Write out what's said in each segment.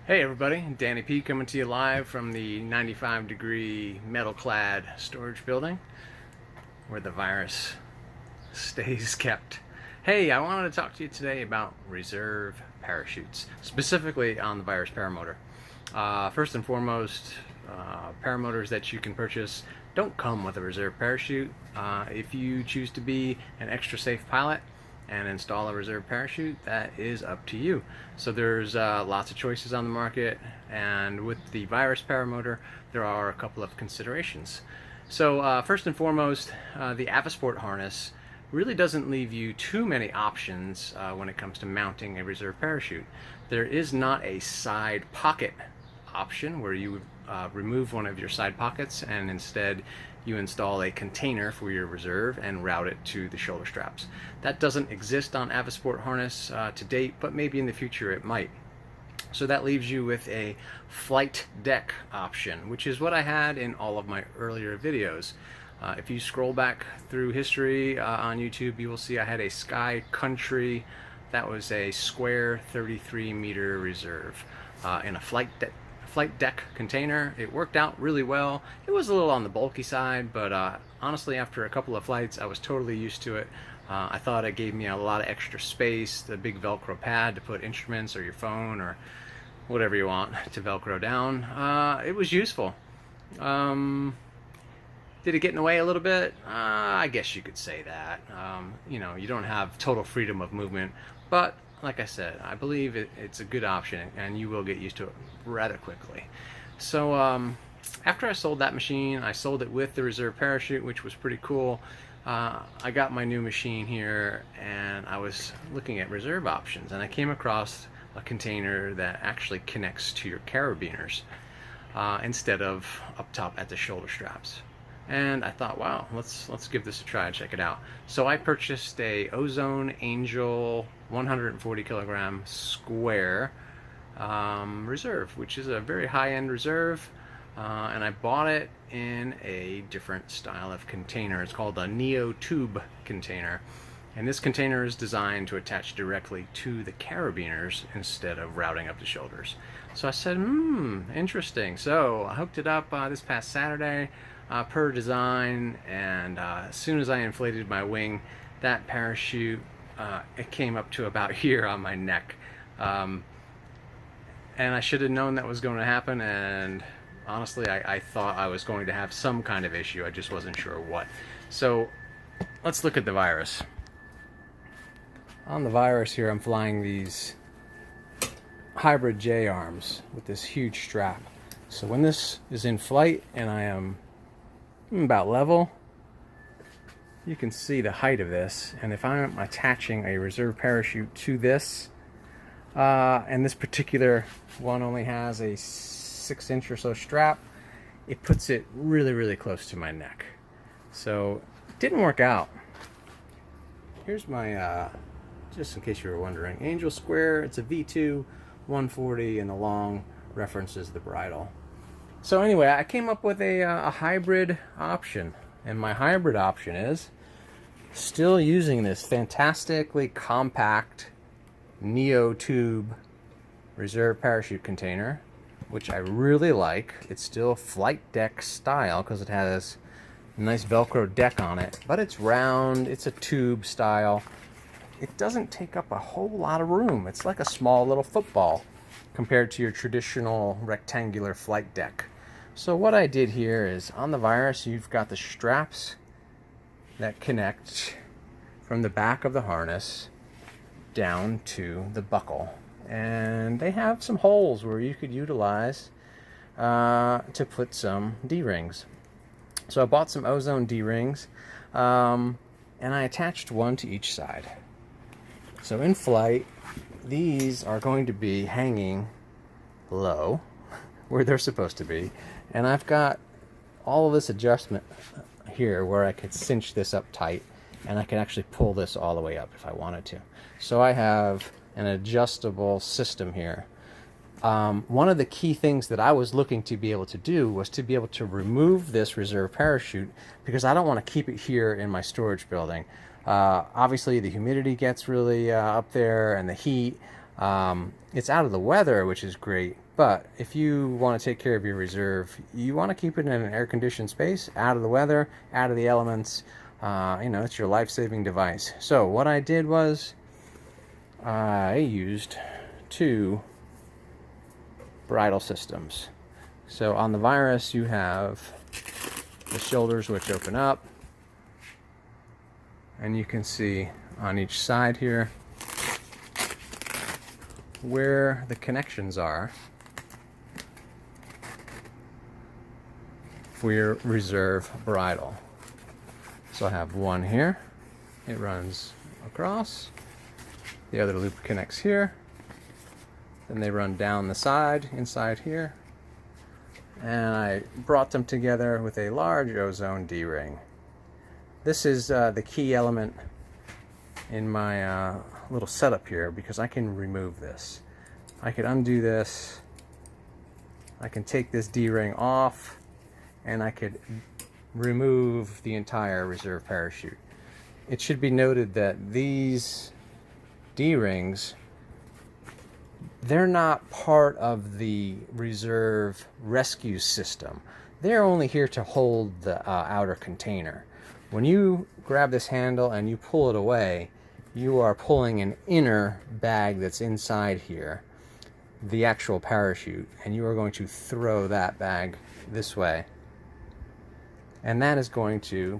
Hey everybody, Danny P coming to you live from the 95-degree metal-clad storage building where the virus stays kept. Hey, I wanted to talk to you today about reserve parachutes, specifically on the virus paramotor. First and foremost, paramotors that you can purchase don't come with a reserve parachute. If you choose to be an extra safe pilot and install a reserve parachute, that is up to you. So there's lots of choices on the market, and with the virus paramotor there are a couple of considerations. So first and foremost, the Avisport harness really doesn't leave you too many options when it comes to mounting a reserve parachute. There is not a side pocket option where you would remove one of your side pockets and instead you install a container for your reserve and route it to the shoulder straps. That doesn't exist on Avisport harness to date, but maybe in the future it might. So that leaves you with a flight deck option, which is what I had in all of my earlier videos. If you scroll back through history on YouTube, you will see I had a Sky Country. That was a square 33-meter reserve in a flight deck container. It worked out really well. It was a little on the bulky side, but honestly, after a couple of flights, I was totally used to it. I thought it gave me a lot of extra space, the big Velcro pad to put instruments or your phone or whatever you want to Velcro down. It was useful. Did it get in the way a little bit? I guess you could say that. You know, you don't have total freedom of movement, but like I said, I believe it's a good option, and you will get used to it rather quickly. So after I sold that machine, I sold it with the reserve parachute, which was pretty cool. I got my new machine here, and I was looking at reserve options, and I came across a container that actually connects to your carabiners instead of up top at the shoulder straps. And I thought, wow, let's give this a try and check it out. So I purchased a Ozone Angel 140 kilogram square reserve, which is a very high-end reserve, and I bought it in a different style of container. It's called a Neo Tube container, and this container is designed to attach directly to the carabiners instead of routing up the shoulders. So I said, interesting. So I hooked it up this past Saturday per design, and as soon as I inflated my wing, that parachute it came up to about here on my neck, and I should have known that was going to happen, and honestly I thought I was going to have some kind of issue. I just wasn't sure what. So let's look at the virus. On the virus here, I'm flying these hybrid J arms with this huge strap. So when this is in flight and I am about level, you can see the height of this, and if I'm attaching a reserve parachute to this, and this particular one only has a 6-inch or so strap, it puts it really close to my neck. So it didn't work out. Here's my just in case you were wondering, Angel Square. It's a V2 140, and the long references the bridle. So anyway, I came up with a hybrid option, and my hybrid option is still using this fantastically compact Neo Tube reserve parachute container, which I really like. It's still flight deck style because it has a nice Velcro deck on it, but it's round, it's a tube style. It doesn't take up a whole lot of room. It's like a small little football compared to your traditional rectangular flight deck. So what I did here is, on the virus, you've got the straps that connect from the back of the harness down to the buckle. And they have some holes where you could utilize to put some D-rings. So I bought some Ozone D-rings, and I attached one to each side. So in flight, these are going to be hanging low where they're supposed to be, and I've got all of this adjustment here where I could cinch this up tight, and I can actually pull this all the way up if I wanted to. So I have an adjustable system here. One of the key things that I was looking to be able to do was to be able to remove this reserve parachute, because I don't want to keep it here in my storage building. Obviously the humidity gets really up there, and the heat. It's out of the weather, which is great, But if you want to take care of your reserve, you want to keep it in an air-conditioned space, out of the weather, out of the elements. It's your life-saving device. So what I did was I used 2 bridle systems. So on the Virus, you have the shoulders which open up, and you can see on each side here where the connections are for your reserve bridle. So I have one here, it runs across, the other loop connects here, then they run down the side inside here, and I brought them together with a large ozone D-ring. This is the key element in my little setup here, because I can remove this. I could undo this, I can take this D-ring off, and I could remove the entire reserve parachute. It should be noted that these D-rings, they're not part of the reserve rescue system. They're only here to hold the outer container. When you grab this handle and you pull it away, you are pulling an inner bag that's inside here, the actual parachute, and you are going to throw that bag this way. And that is going to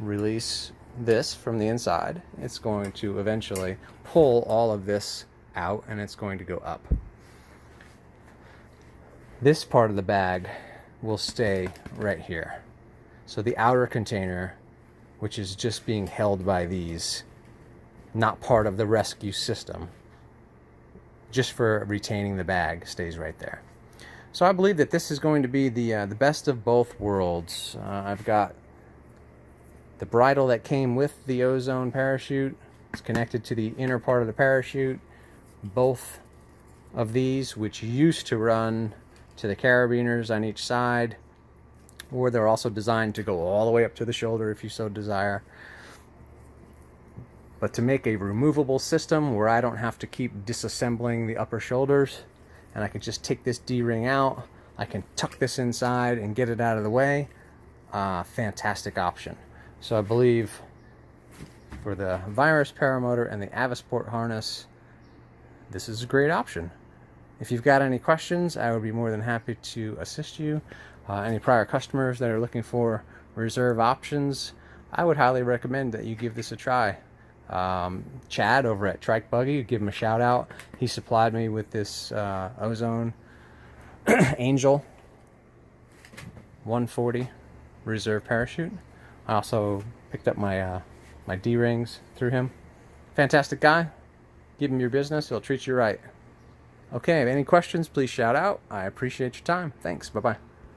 release this from the inside. It's going to eventually pull all of this out, and it's going to go up. This part of the bag will stay right here. So the outer container, which is just being held by these, not part of the rescue system, just for retaining the bag, stays right there. So I believe that this is going to be the best of both worlds. I've got the bridle that came with the ozone parachute. It's connected to the inner part of the parachute. Both of these, which used to run to the carabiners on each side, or they're also designed to go all the way up to the shoulder if you so desire. But to make a removable system where I don't have to keep disassembling the upper shoulders, and I can just take this D-ring out, I can tuck this inside and get it out of the way, fantastic option. So I believe for the Virus Paramotor and the Avisport harness, this is a great option. If you've got any questions, I would be more than happy to assist you. Any prior customers that are looking for reserve options, I would highly recommend that you give this a try. Chad over at Trike Buggy, give him a shout out. He supplied me with this ozone Angel 140 reserve parachute. I also picked up my my D-rings through him. Fantastic guy. Give him your business, he'll treat you right. Okay, any questions, please shout out. I appreciate your time. Thanks. Bye-bye.